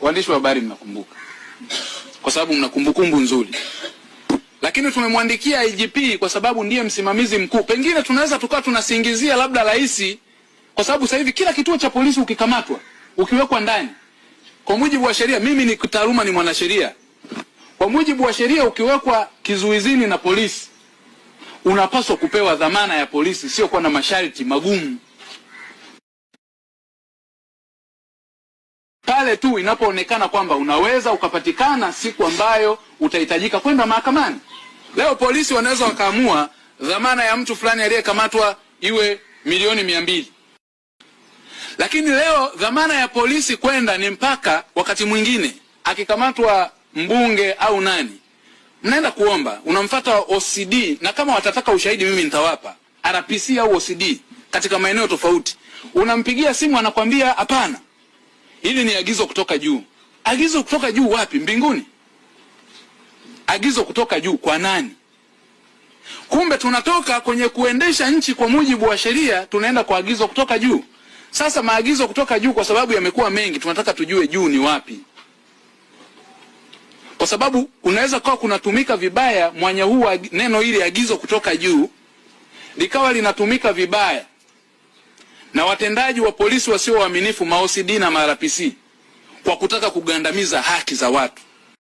waandishi wa habari mnakumbuka, kwa sababu mna kumbukumbu nzuri. Lakini tumemwandikia IGP kwa sababu ndiye msimamizi mkuu. Pengine tunaweza tukawa tunasingizia labda rais, kwa sababu sasa hivi kila kituo cha polisi ukikamatwa, ukiwekwa ndani, kwa mujibu wa sheria, mimi ni kitaaluma ni mwanasheria, kwa mujibu wa sheria ukiwekwa kizuizini na polisi, unapaswa kupewa dhamana ya polisi, sio kwa na masharti magumu. Pale tu inapoonekana kwamba unaweza ukapatikana siku ambayo utahitajika kwenda mahakamani. Leo polisi wanaweza wakaamua dhamana ya mtu fulani aliyekamatwa iwe milioni 200. Lakini leo dhamana ya polisi kwenda ni mpaka wakati mwingine akikamatwa mbunge au nani, mnaenda kuomba, unamfuata OCD, na kama watataka ushahidi mimi nitawapa, RPC au OCD katika maeneo tofauti. Unampigia simu anakwambia hapana, hili ni agizo kutoka juu. Agizo kutoka juu wapi? Mbinguni? Agizo kutoka juu kwa nani? Kumbe tunatoka kwenye kuendesha nchi kwa mujibu wa sheria, tunaenda kwa agizo kutoka juu. Sasa maagizo kutoka juu kwa sababu yamekuwa mengi, tunataka tujue juu ni wapi. Kwa sababu unaweza kwa kunatumika vibaya mwanya huu neno hili agizo kutoka juu, likawa linatumika vibaya na watendaji wa polisi wasio waaminifu, ma OCD na ma RPC, kwa kutaka kugandamiza haki za watu.